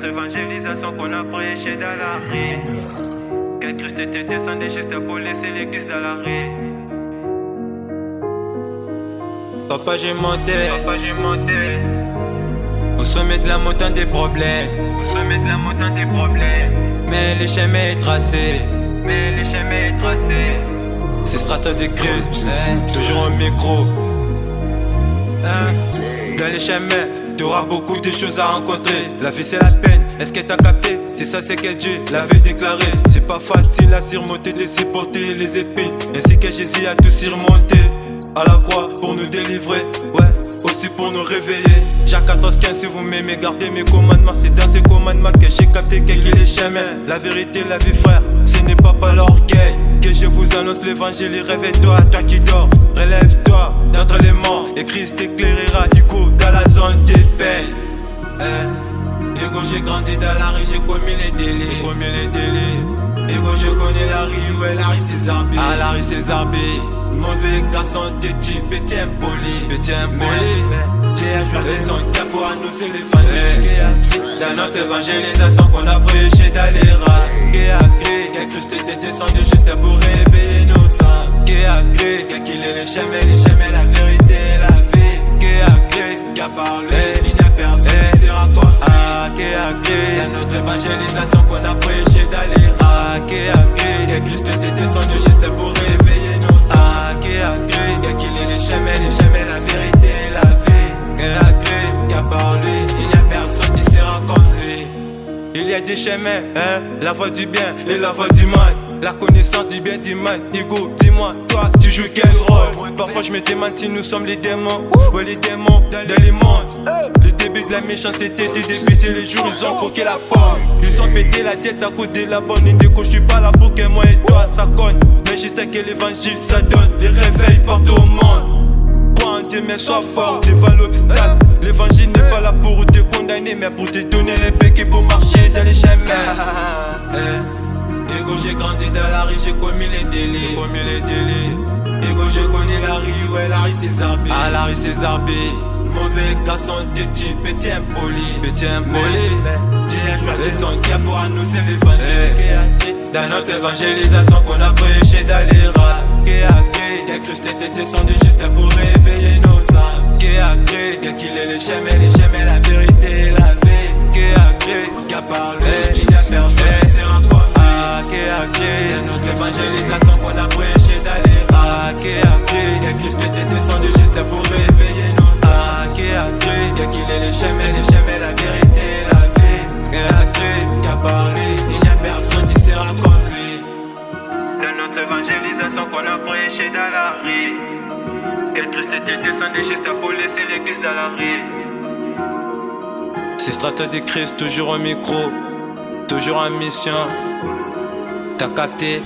notre évangélisation qu'on a prêché dans la rue. Que Christ était descendu juste pour laisser l'église dans la rue. Papa j'ai monté au sommet de la montagne des problèmes. Mais le chemin est tracé. C'est Strata de Christ, toujours au micro. Dans les chemins, t'auras beaucoup de choses à rencontrer. La vie c'est la peine, est-ce que t'as capté? C'est ça c'est que Dieu l'avait déclaré. C'est pas facile à surmonter, de supporter les épines. Ainsi que Jésus a tout surmonté à la croix pour nous délivrer, ouais, aussi pour nous réveiller. Jacques 14,15, si vous m'aimez, gardez mes commandements. C'est dans ces commandements que j'ai capté qu'il est les chemins, la vérité, la vie, frère. Ce n'est pas par l'orgueil que je vous annonce l'évangile. Réveille-toi, toi qui dors, relève-toi d'entre les morts et Christ t'éclairera du coup dans la zone des peines. Ego, j'ai grandi dans la rue, j'ai commis les délits. Ego, je connais la rue, ouais, la rue César B. Ah, la rue César B. Mauvais garçon, t'es-tu pété impoli? Dieu a choisi son cas pour annoncer l'évangile. Dans notre évangélisation qu'on a prêché dans les rats. Qui a créé que Christ était descendu juste pour réveiller nos âmes. Qui a créé qu'il est le chemin, la vérité et la vie. Qui a créé, qui a parlé, il n'y a personne qui sera comme lui. Qui a créé dans notre évangélisation qu'on a prêché dans les rats. Qui a créé que Christ était descendu juste pour réveiller nos âmes. Qui a créé qu'il est le chemin, la vérité et la vie. Qui a créé, qui a parlé, il n'y a personne qui sera comme lui. Il y a des chemins, la voie du bien et la voie du mal. La connaissance du bien du mal. Ego, dis-moi, toi, tu joues quel rôle? Parfois je me demande si nous sommes les démons. Ouais, les démons dans les mondes. Le début de la méchanceté, de débuter les jours, ils ont croqué la pomme. Ils ont pété la tête à cause de la bonne indico. Je suis pas là pour que moi et toi ça cogne. Mais juste que l'évangile ça donne des réveils partout au monde. Crois en Dieu mais sois fort devant l'obstacle. L'évangile n'est pas là pour te condamner, mais pour te donner les béquilles pour marcher dans les chemins. Ego, j'ai grandi dans la rue, j'ai commis les délits. Ego, je connais la rue, ouais, la rue César B. Ah, la rue César B. Mauvais garçon, t'es-tu pété impoli? Dieu a choisi son cas pour annoncer l'évangile. Dans notre évangélisation qu'on a prêché dans les rats. Qui a créé que Christ était descendu juste pour réveiller nos âmes. Qui a créé qu'il est le chemin, la vérité et la vie. Qui a créé, qui a parlé, il n'y a personne qui sera comme lui. Qui a créé dans notre évangélisation qu'on a prêché dans les rats. Qui a créé que Christ était descendu juste pour réveiller nos âmes. Qui a créé qu'il est le chemin, la vérité et la vie. Qui a créé, qui a parlé, il n'y a personne qui sera comme lui. Dans notre évangélisation qu'on a prêché dans la rue. Que Christ était descendu juste pour laisser l'église dans la rue. C'est Strata de Christ, toujours au micro, toujours en mission. T'as capté?